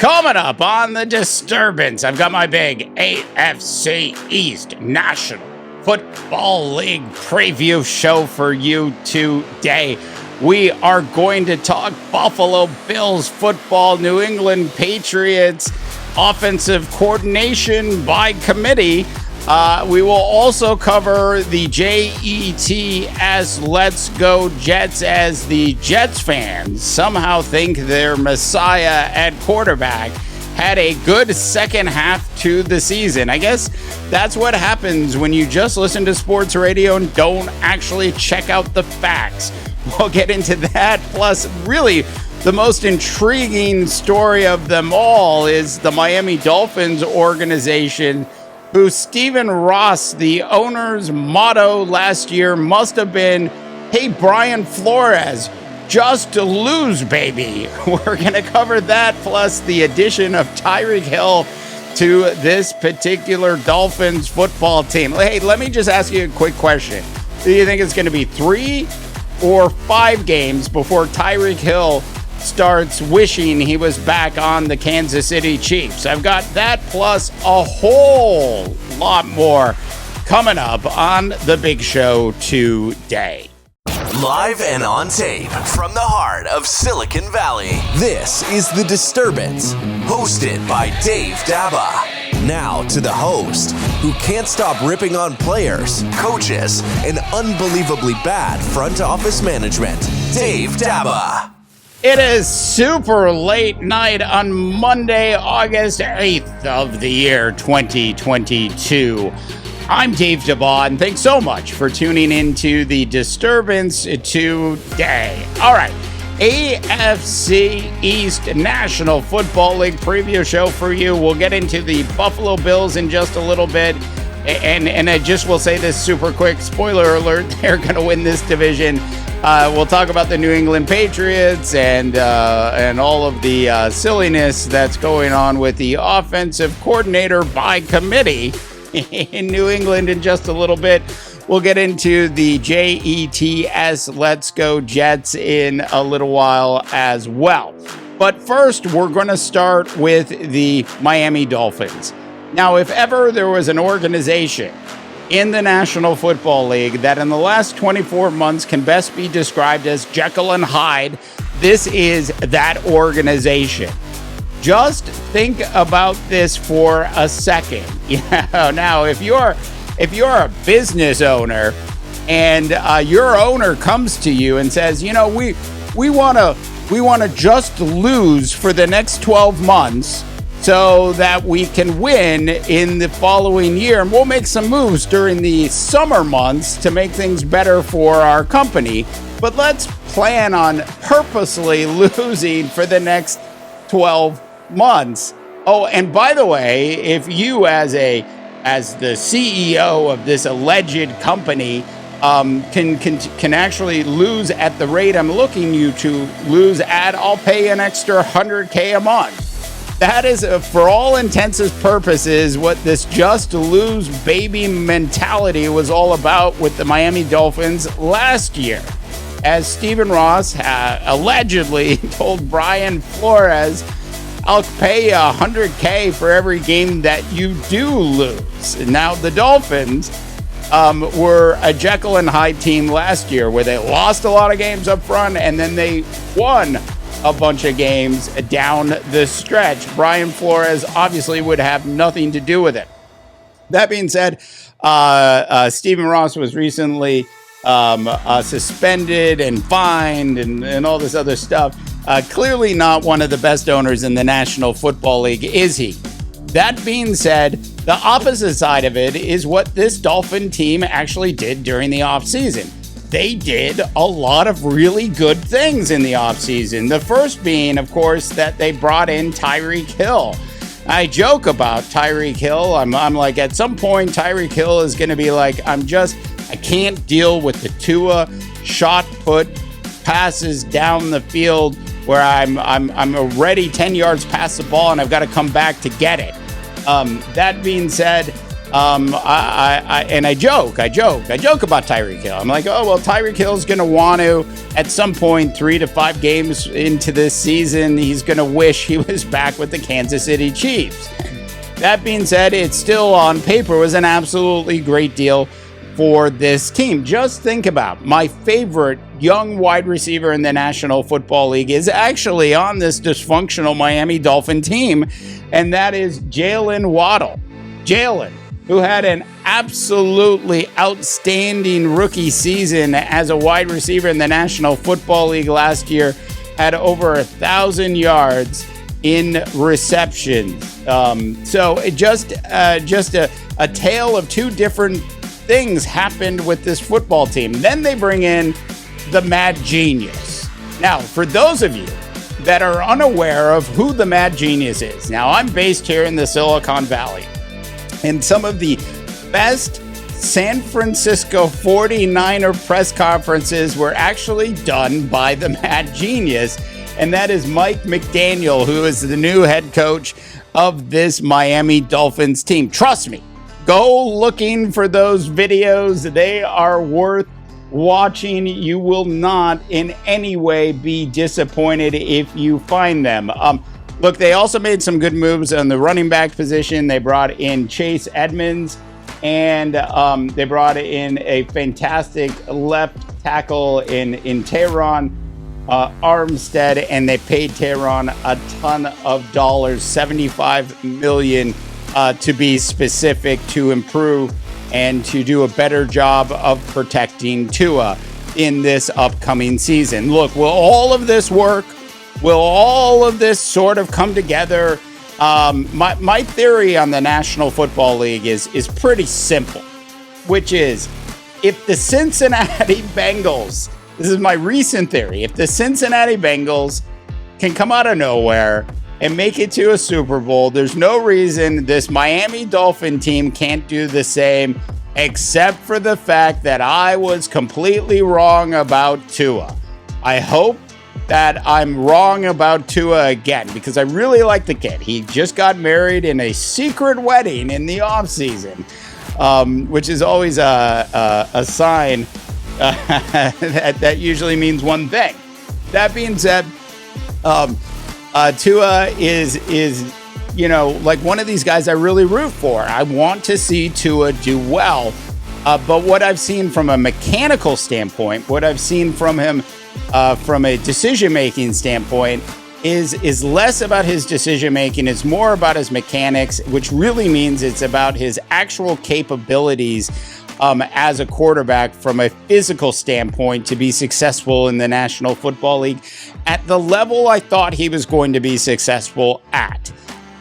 Coming up on The Disturbance, I've got my big AFC East National Football League preview show for you today. We are going to talk Buffalo Bills football, New England Patriots, offensive coordination by committee. We will also cover the JETS Let's Go Jets, as the Jets fans somehow think their messiah at quarterback had a good second half to the season. I guess that's what happens when you just listen to sports radio and don't actually check out the facts. We'll get into that. Plus, really, the most intriguing story of them all is the Miami Dolphins organization, who Stephen Ross, the owner's motto last year, must have been, "Hey, Brian Flores, just to lose, baby." We're going to cover that, plus the addition of Tyreek Hill to this particular Dolphins football team. Hey, let me just ask you a quick question. Do you think it's going to be 3 or 5 games before Tyreek Hill starts wishing he was back on the Kansas City Chiefs? I've got that plus a whole lot more coming up on the big show today. Live and on tape from the heart of Silicon Valley, this is The Disturbance, hosted by Dave Daba. Now to the host, who can't stop ripping on players, coaches, and unbelievably bad front office management, Dave Daba. It is super late night on Monday, August 8th of the year 2022. I'm Dave Daba, and thanks so much for tuning into The Disturbance today. All right, AFC East National Football League preview show for you. We'll get into the Buffalo Bills in just a little bit. And I just will say this super quick, spoiler alert, they're going to win this division. We'll talk about the New England Patriots and all of the silliness that's going on with the offensive coordinator by committee in New England in just a little bit. We'll get into the JETS Let's Go Jets in a little while as well. But first, we're going to start with the Miami Dolphins. Now, if ever there was an organization in the National Football League that in the last 24 months can best be described as Jekyll and Hyde, this is that organization. Just think about this for a second. Now, if you're a business owner and your owner comes to you and says, we want to just lose for the next 12 months so that we can win in the following year, and we'll make some moves during the summer months to make things better for our company, but let's plan on purposely losing for the next 12 months. Oh, and by the way, if you as the CEO of this alleged company can actually lose at the rate I'm looking you to lose at, I'll pay an extra $100K a month. That is, for all intents and purposes, what this just lose baby mentality was all about with the Miami Dolphins last year. As Stephen Ross allegedly told Brian Flores, "I'll pay you $100K for every game that you do lose." Now, the Dolphins were a Jekyll and Hyde team last year, where they lost a lot of games up front and then they won a bunch of games down the stretch. Brian Flores obviously would have nothing to do with it. That being said, Stephen Ross was recently suspended and fined and all this other stuff. Clearly not one of the best owners in the National Football League, is he? That being said, the opposite side of it is what this Dolphin team actually did during the offseason. They did a lot of really good things in the offseason. The first being, of course, that they brought in Tyreek Hill. I joke about Tyreek Hill. I'm like, at some point, Tyreek Hill is going to be like, I can't deal with the Tua shot put passes down the field where I'm already 10 yards past the ball and I've got to come back to get it. That being said, I joke about Tyreek Hill. I'm like, oh, well, Tyreek Hill's going to want to, at some point, 3 to 5 games into this season, he's going to wish he was back with the Kansas City Chiefs. That being said, it still on paper was an absolutely great deal for this team. Just think about my favorite young wide receiver in the National Football League is actually on this dysfunctional Miami Dolphin team, and that is Jalen Waddle. Jalen, who had an absolutely outstanding rookie season as a wide receiver in the National Football League last year, had over 1,000 yards in receptions. So it just a tale of two different things happened with this football team. Then they bring in the Mad Genius. Now, for those of you that are unaware of who the Mad Genius is, now I'm based here in the Silicon Valley, and some of the best San Francisco 49er press conferences were actually done by the Mad Genius, and that is Mike McDaniel, who is the new head coach of this Miami Dolphins team. Trust me, go looking for those videos. They are worth watching. You will not in any way be disappointed if you find them. Look, they also made some good moves on the running back position. They brought in Chase Edmonds, and they brought in a fantastic left tackle in Teron Armstead, and they paid Teron a ton of dollars, $75 million to be specific, to improve and to do a better job of protecting Tua in this upcoming season. Look, will all of this work? Will all of this sort of come together? My theory on the National Football League is pretty simple, which is if the Cincinnati Bengals, this is my recent theory, if the Cincinnati Bengals can come out of nowhere and make it to a Super Bowl, there's no reason this Miami Dolphin team can't do the same, except for the fact that I was completely wrong about Tua. I hope that I'm wrong about Tua again, because I really like the kid. He just got married in a secret wedding in the offseason, which is always a sign that usually means one thing. That being said, Tua is like one of these guys I really root for. I want to see Tua do well, but what I've seen from a mechanical standpoint, what I've seen from him from a decision-making standpoint is less about his decision-making. It's more about his mechanics, which really means it's about his actual capabilities as a quarterback from a physical standpoint to be successful in the National Football League at the level I thought he was going to be successful at.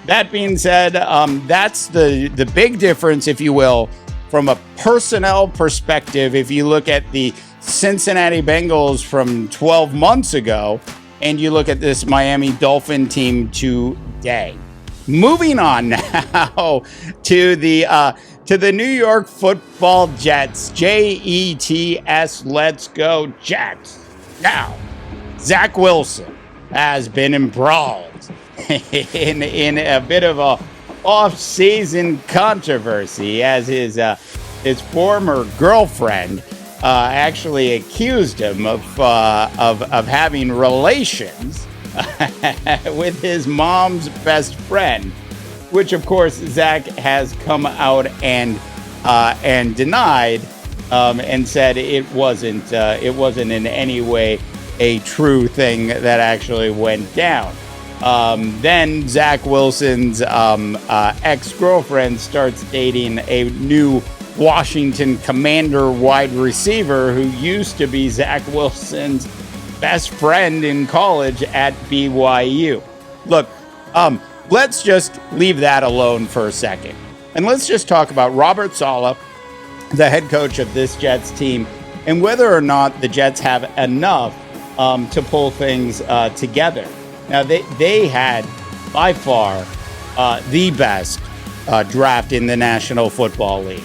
That being said, that's the big difference, if you will, from a personnel perspective. If you look at the Cincinnati Bengals from 12 months ago, and you look at this Miami Dolphin team today. Moving on now to the New York Football Jets. Jets, let's go Jets. Now, Zack Wilson has been embroiled in a bit of a off-season controversy as his former girlfriend actually accused him of having relations with his mom's best friend, which of course Zack has come out and denied and said it wasn't in any way a true thing that actually went down. Then Zack Wilson's ex-girlfriend starts dating a new Washington Commander wide receiver who used to be Zack Wilson's best friend in college at BYU. Look, let's just leave that alone for a second. And let's just talk about Robert Saleh, the head coach of this Jets team, and whether or not the Jets have enough to pull things together. Now, they had, by far, the best draft in the National Football League.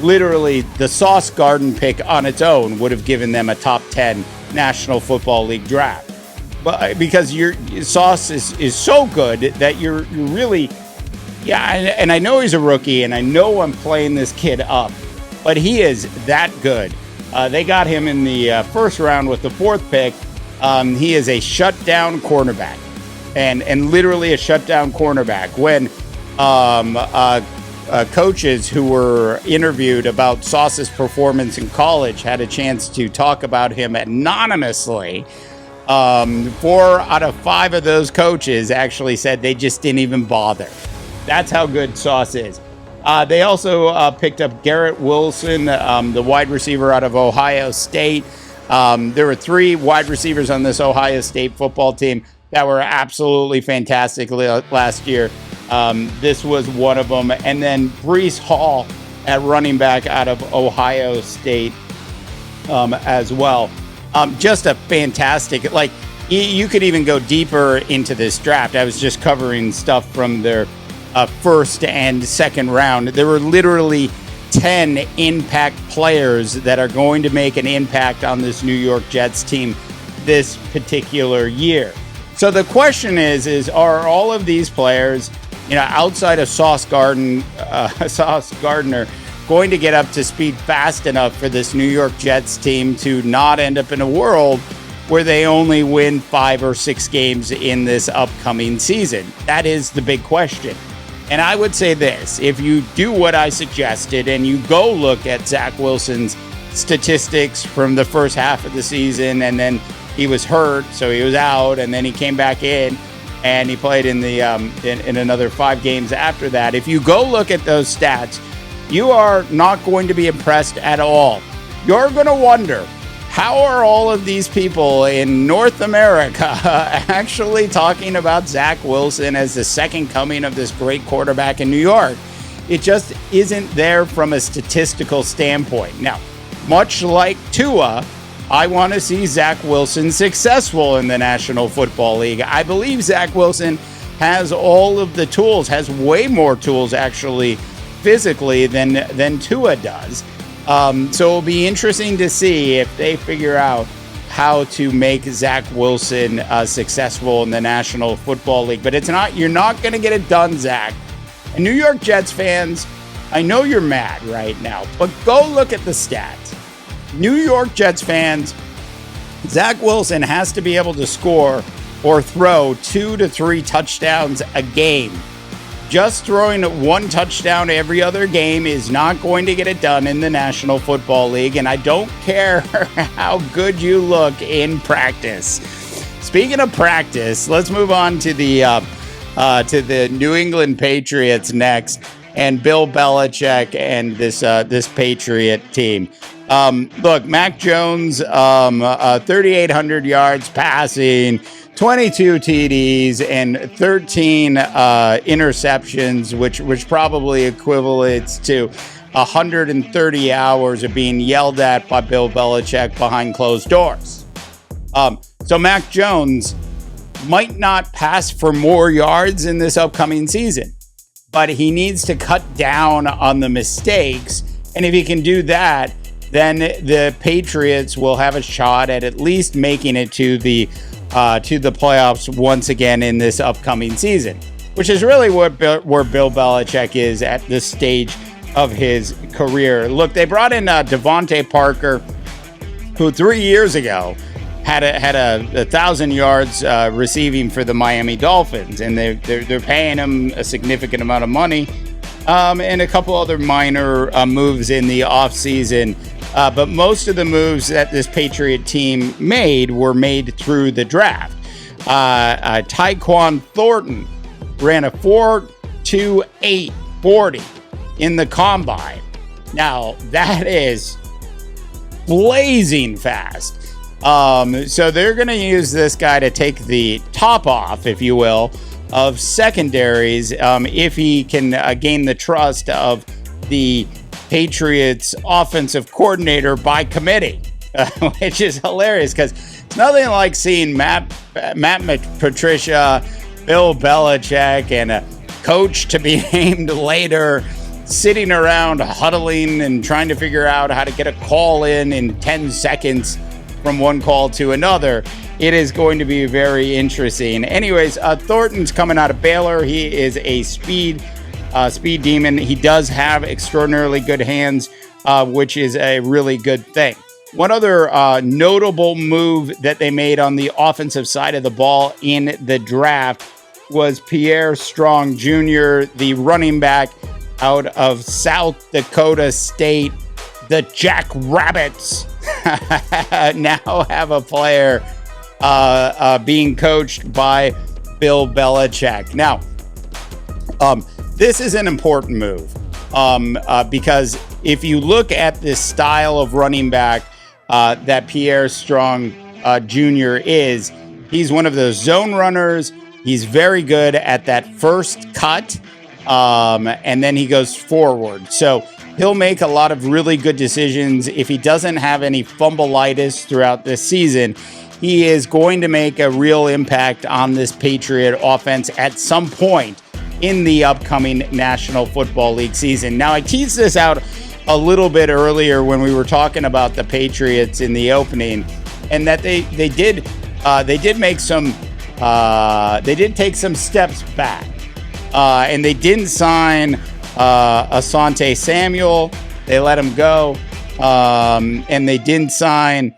Literally, the Sauce Garden pick on its own would have given them a top 10 National Football League draft. But because your Sauce is so good that you're really Yeah, and I know he's a rookie, and I know I'm playing this kid up, but he is that good. They got him in the first round with the 4th pick. He is a shutdown cornerback, and literally a shutdown cornerback. When coaches who were interviewed about Sauce's performance in college had a chance to talk about him anonymously, 4 out of 5 of those coaches actually said they just didn't even bother. That's how good Sauce is. They also picked up Garrett Wilson, the wide receiver out of Ohio State. There were 3 wide receivers on this Ohio State football team that were absolutely fantastic last year. This was one of them. And then Breece Hall at running back out of Ohio State as well. Just a fantastic, like, you could even go deeper into this draft. I was just covering stuff from their first and second round. There were literally 10 impact players that are going to make an impact on this New York Jets team this particular year. So the question is are all of these players, outside of Sauce Gardner, going to get up to speed fast enough for this New York Jets team to not end up in a world where they only win 5 or 6 games in this upcoming season? That is the big question. And I would say this: if you do what I suggested and you go look at Zack Wilson's statistics from the first half of the season, and then he was hurt, so he was out, and then he came back in and he played in the in another 5 games after that. If you go look at those stats, you are not going to be impressed at all. You're going to wonder, how are all of these people in North America actually talking about Zack Wilson as the second coming of this great quarterback in New York? It just isn't there from a statistical standpoint. Now, much like Tua, I want to see Zack Wilson successful in the National Football League. I believe Zack Wilson has all of the tools, has way more tools actually physically than Tua does. So it'll be interesting to see if they figure out how to make Zack Wilson successful in the National Football League. But you're not going to get it done, Zach. And New York Jets fans, I know you're mad right now, but go look at the stats. New York Jets fans, Zack Wilson has to be able to score or throw 2 to 3 touchdowns a game. Just throwing 1 touchdown every other game is not going to get it done in the National Football League, and I don't care how good you look in practice. Speaking of practice, let's move on to the New England Patriots next, and Bill Belichick and this Patriot team. Look, Mac Jones, 3,800 yards passing, 22 TDs and 13 interceptions, which probably equivalates to 130 hours of being yelled at by Bill Belichick behind closed doors. So Mac Jones might not pass for more yards in this upcoming season, but he needs to cut down on the mistakes. And if he can do that, then the Patriots will have a shot at least making it to the playoffs once again in this upcoming season, which is really where Bill Belichick is at this stage of his career. Look, they brought in Devontae Parker, who 3 years ago had a 1,000 yards receiving for the Miami Dolphins, and they're paying him a significant amount of money, and a couple other minor moves in the offseason. But most of the moves that this Patriot team made were made through the draft. Tyquan Thornton ran a 4.28 40 in the combine. Now, that is blazing fast. So they're going to use this guy to take the top off, if you will, of secondaries if he can gain the trust of the Patriots offensive coordinator by committee, which is hilarious because it's nothing like seeing Matt Patricia, Bill Belichick, and a coach to be named later sitting around huddling and trying to figure out how to get a call in 10 seconds from one call to another. It is going to be very interesting. Anyways, Thornton's coming out of Baylor. He is a speed speed demon. He does have extraordinarily good hands, which is a really good thing. One other notable move that they made on the offensive side of the ball in the draft was Pierre Strong Jr., the running back out of South Dakota State. The Jackrabbits now have a player being coached by Bill Belichick. Now, this is an important move because if you look at this style of running back that Pierre Strong Jr. is, he's one of those zone runners. He's very good at that first cut, and then he goes forward. So he'll make a lot of really good decisions. If he doesn't have any fumbleitis throughout this season, he is going to make a real impact on this Patriot offense at some point in the upcoming National Football League season. Now, I teased this out a little bit earlier when we were talking about the Patriots in the opening, and that they did make some they did take some steps back, and they didn't sign Asante Samuel. They let him go, and they didn't sign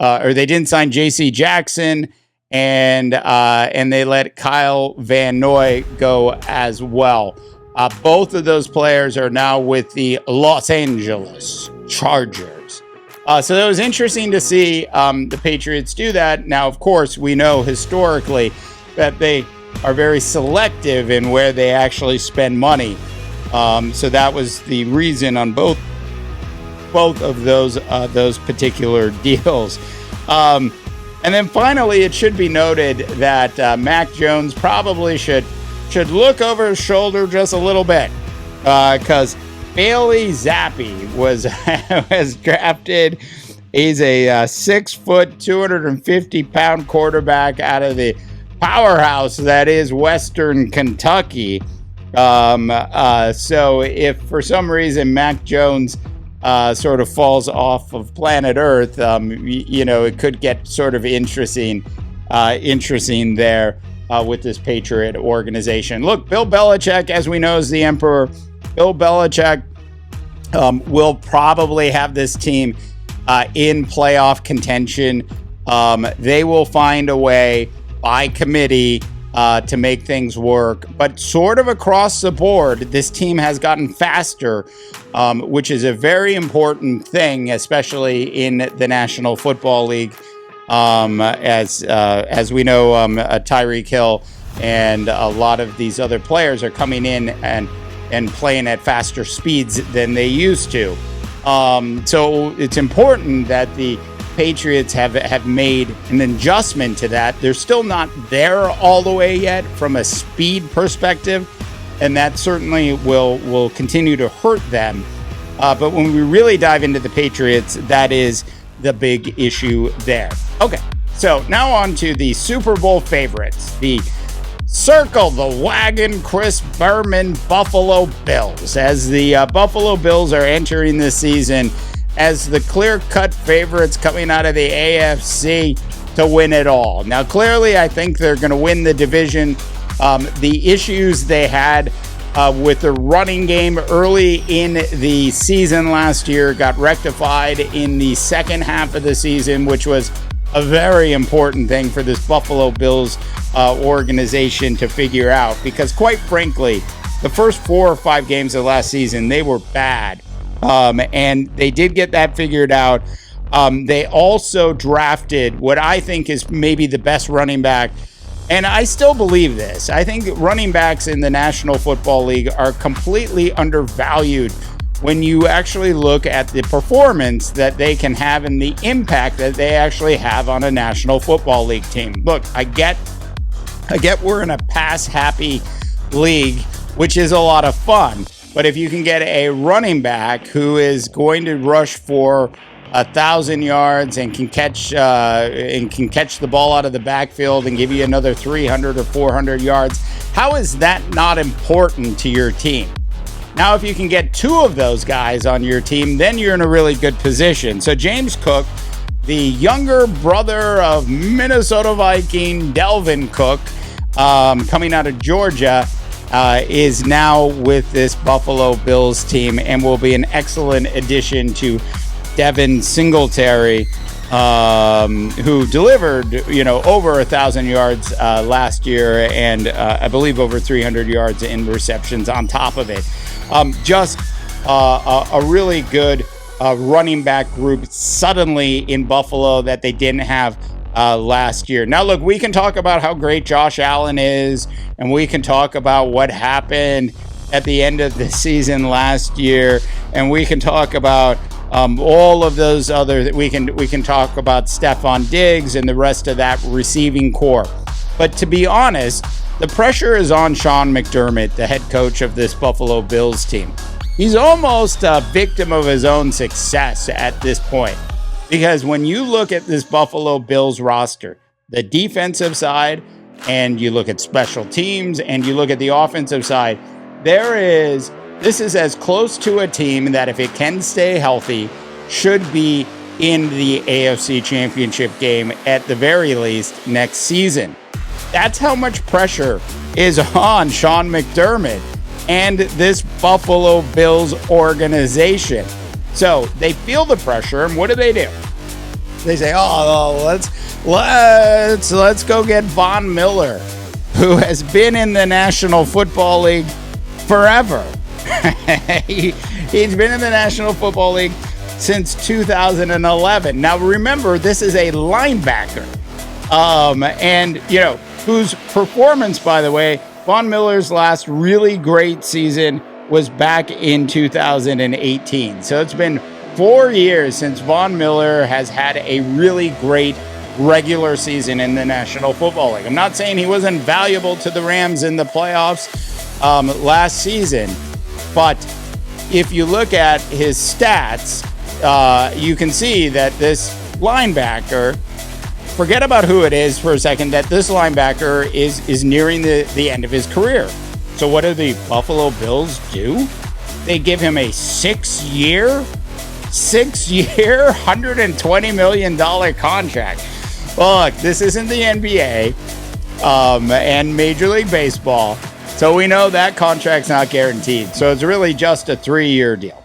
J.C. Jackson, and they let Kyle Van Noy go as well. Both of those players are now with the Los Angeles Chargers. So that was interesting to see the Patriots do that. Now, of course, we know historically that they are very selective in where they actually spend money. So that was the reason on both of those particular deals. And then finally, it should be noted that Mac Jones probably should look over his shoulder just a little bit, because Bailey Zappi was drafted. He's a 6-foot, 250-pound quarterback out of the powerhouse that is Western Kentucky. So if for some reason Mac Jones sort of falls off of planet Earth, it could get sort of interesting there with this Patriot organization. Look, Bill Belichick, as we know, is the emperor. Bill Belichick will probably have this team in playoff contention. They will find a way by committee to make things work. But sort of across the board, this team has gotten faster, which is a very important thing, especially in the National Football League. As we know, Tyreek Hill and a lot of these other players are coming in and playing at faster speeds than they used to. So it's important that the Patriots have made an adjustment to that. They're still not there all the way yet from a speed perspective, and that certainly will continue to hurt them. But when we really dive into the Patriots, that is the big issue there. Okay, so now on to the Super Bowl favorites, the Circle the Wagon Chris Berman Buffalo Bills, as the Buffalo Bills are entering this season as the clear-cut favorites coming out of the AFC to win it all. Now, clearly, I think they're going to win the division. The issues they had with the running game early in the season last year got rectified in the second half of the season, which was a very important thing for this Buffalo Bills organization to figure out, because quite frankly, the first 4 or 5 games of last season, they were bad. And they did get that figured out. They also drafted what I think is maybe the best running back. And I still believe this. I think running backs in the National Football League are completely undervalued when you actually look at the performance that they can have and the impact that they actually have on a National Football League team. Look, I get we're in a pass-happy league, which is a lot of fun. But if you can get a running back who is going to rush for 1,000 yards and can catch the ball out of the backfield and give you another 300 or 400 yards, how is that not important to your team? Now, if you can get 2 of those guys on your team, then you're in a really good position. So James Cook, the younger brother of Minnesota Viking Delvin Cook, coming out of Georgia, is now with this Buffalo Bills team and will be an excellent addition to Devin Singletary, who delivered, over 1,000 yards last year, and I believe over 300 yards in receptions on top of it. Just a really good running back group suddenly in Buffalo that they didn't have last year. Now, look, we can talk about how great Josh Allen is, and we can talk about what happened at the end of the season last year, and we can talk about all of those other. We can talk about Stephon Diggs and the rest of that receiving core. But to be honest, the pressure is on Sean McDermott, the head coach of this Buffalo Bills team. He's almost a victim of his own success at this point. Because when you look at this Buffalo Bills roster, the defensive side, and you look at special teams, and you look at the offensive side, this is as close to a team that, if it can stay healthy, should be in the AFC Championship game at the very least next season. That's how much pressure is on Sean McDermott and this Buffalo Bills organization. So they feel the pressure, and what do? They say, let's go get Von Miller, who has been in the National Football League forever. He's been in the National Football League since 2011. Now, remember, this is a linebacker, and whose performance, by the way, Von Miller's last really great season was back in 2018. So it's been 4 years since Von Miller has had a really great regular season in the National Football League. I'm not saying he wasn't valuable to the Rams in the playoffs last season, but if you look at his stats, you can see that this linebacker, forget about who it is for a second, that this linebacker is nearing the end of his career. So what do the Buffalo Bills do? They give him a 6-year, $120 million contract. Look, this isn't the NBA and Major League Baseball, so we know that contract's not guaranteed. So it's really just a 3-year deal,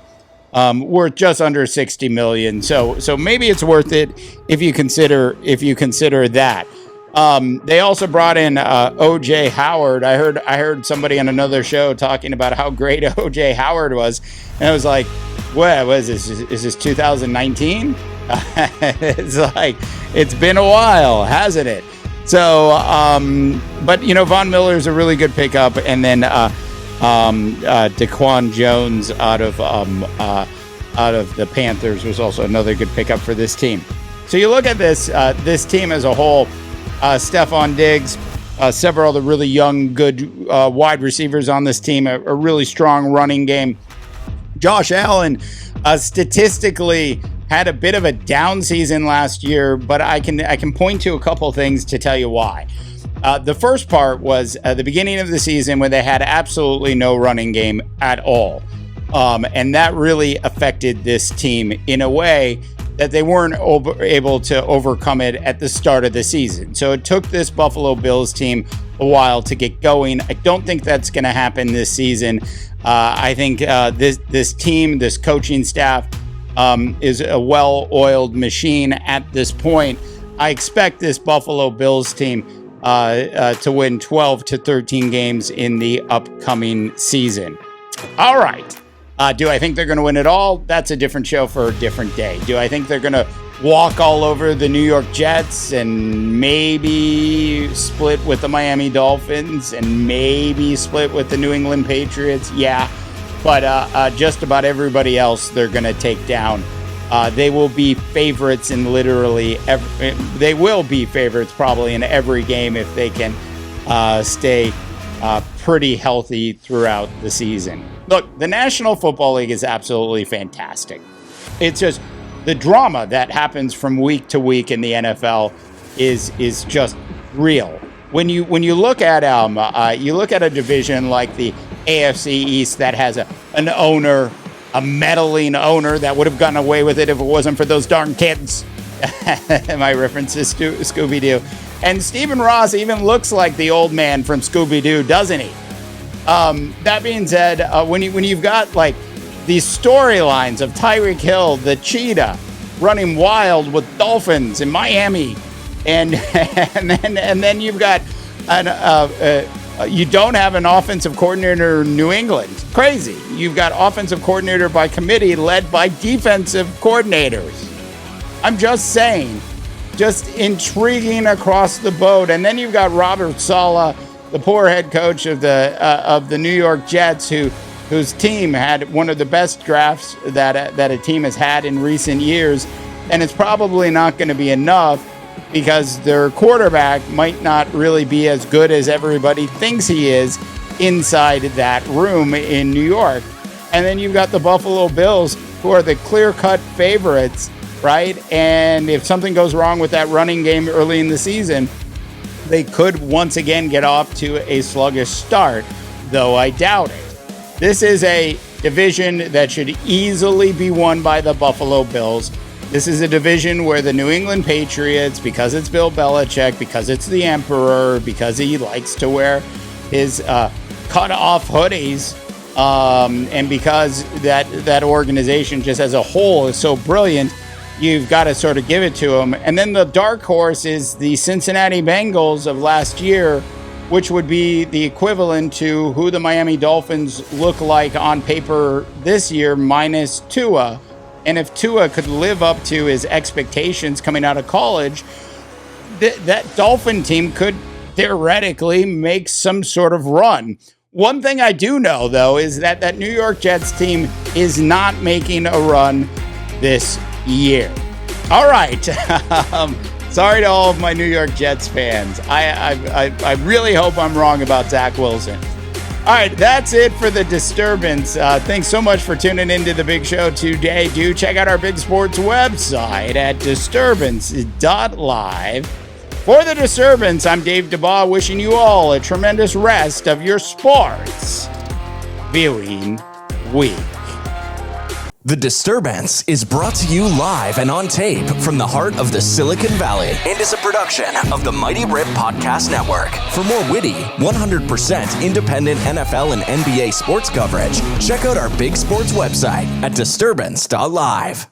worth just under $60 million. So maybe it's worth it if you consider that. They also brought in O.J. Howard. I heard somebody on another show talking about how great O.J. Howard was, and I was like, what is this? Is this 2019? It's like, it's been a while, hasn't it? So, but Von Miller is a really good pickup, and then Daquan Jones out of the Panthers was also another good pickup for this team. So you look at this team as a whole. Stephon Diggs, several other really young, good wide receivers on this team, a really strong running game. Josh Allen statistically had a bit of a down season last year, but I can point to a couple things to tell you why. The first part was the beginning of the season when they had absolutely no running game at all. And that really affected this team in a way that they weren't able to overcome it at the start of the season. So it took this Buffalo Bills team a while to get going. I don't think that's going to happen this season. I think this team, this coaching staff, is a well-oiled machine at this point. I expect this Buffalo Bills team to win 12 to 13 games in the upcoming season. All right. Do I think they're going to win it all? That's a different show for a different day. Do I think they're going to walk all over the New York Jets and maybe split with the Miami Dolphins and maybe split with the New England Patriots? Yeah. But just about everybody else they're going to take down. They will be favorites in literally they will be favorites probably in every game if they can stay pretty healthy throughout the season. Look, the National Football League is absolutely fantastic. It's just the drama that happens from week to week in the NFL is just real. When you look at a division like the AFC East that has an owner, a meddling owner that would have gotten away with it if it wasn't for those darn kids. My reference is to Scooby-Doo. And Stephen Ross even looks like the old man from Scooby-Doo, doesn't he? That being said, when you've got like these storylines of Tyreek Hill, the cheetah, running wild with Dolphins in Miami, and then you've got you don't have an offensive coordinator in New England. Crazy. You've got offensive coordinator by committee led by defensive coordinators. I'm just saying, just intriguing across the boat. And then you've got Robert Saleh, the poor head coach of the New York Jets, whose team had one of the best drafts that a team has had in recent years, and it's probably not going to be enough because their quarterback might not really be as good as everybody thinks he is inside that room in New York. And then you've got the Buffalo Bills, who are the clear-cut favorites, right? And if something goes wrong with that running game early in the season, they could once again get off to a sluggish start, though I doubt it. This is a division that should easily be won by the Buffalo Bills. This is a division where the New England Patriots, because it's Bill Belichick, because it's the Emperor, because he likes to wear his cut-off hoodies, and because that organization just as a whole is so brilliant, you've got to sort of give it to him. And then the dark horse is the Cincinnati Bengals of last year, which would be the equivalent to who the Miami Dolphins look like on paper this year minus Tua. And if Tua could live up to his expectations coming out of college, that Dolphin team could theoretically make some sort of run. One thing I do know, though, is that New York Jets team is not making a run this year. All right. Sorry to all of my New York Jets fans. I really hope I'm wrong about Zack Wilson. All right, that's it for the disturbance. Thanks so much for tuning into the big show today. Do check out our Big Sports website at disturbance.live. For the disturbance, I'm Dave DeBaugh, wishing you all a tremendous rest of your sports viewing week. The Disturbance is brought to you live and on tape from the heart of the Silicon Valley and is a production of the Mighty Rip Podcast Network. For more witty, 100% independent NFL and NBA sports coverage, check out our Big Sports website at disturbance.live.